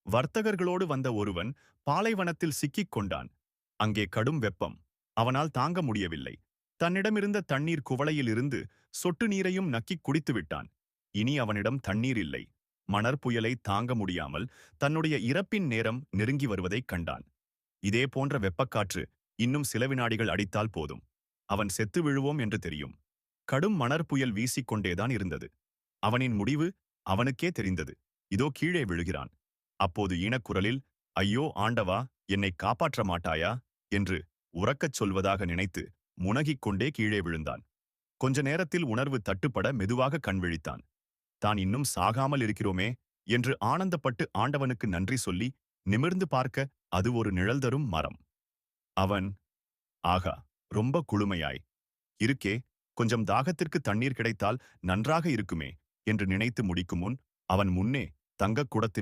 வர்த்தகர்களோடு வந்த ஒருவன் பாலைவனத்தில் சிக்கிக் கொண்டான். அங்கே கடும் வெப்பம். அவனால் தாங்க முடியவில்லை. தன்னிடமிருந்த தண்ணீர் குவளையிலிருந்து சொட்டு நீரையும் நக்கிக் குடித்து விட்டான். இனி அவனிடம் தண்ணீர் இல்லை. மணற்புயலை தாங்க முடியாமல் தன்னுடைய இறப்பின் நேரம் நெருங்கி வருவதைக் கண்டான். இதே போன்ற வெப்பக்காற்று இன்னும் சில வினாடிகள் அடித்தால் போதும். அவன் செத்து விழுவோம் என்று தெரியும். கடும் மணற்புயல் வீசிக்கொண்டேதான் இருந்தது. அவனின் முடிவு அவனுக்கே தெரிந்தது. இதோ கீழே விழுகிறான். அப்போது ஈனக்குரலில், ஐயோ ஆண்டவா, என்னை காப்பாற்ற மாட்டாயா என்று உரக்கச் சொல்வதாக நினைத்து முனகிக் கொண்டே கீழே விழுந்தான். கொஞ்ச நேரத்தில் உணர்வு தட்டுப்பட மெதுவாக கண் விழித்தான். தான் இன்னும் சாகாமல் இருக்கிறோமே என்று ஆனந்தப்பட்டு ஆண்டவனுக்கு நன்றி சொல்லி நிமிர்ந்து பார்க்க அது ஒரு நிழல் தரும் மரம். அவன், ஆகா, ரொம்ப குளுமையாய் இருக்கே, கொஞ்சம் தாகத்திற்கு தண்ணீர் கிடைத்தால் நன்றாக இருக்குமே என்று நினைத்து முடிக்கும் முன் அவன் முன்னே தங்கக் குடத்தினில்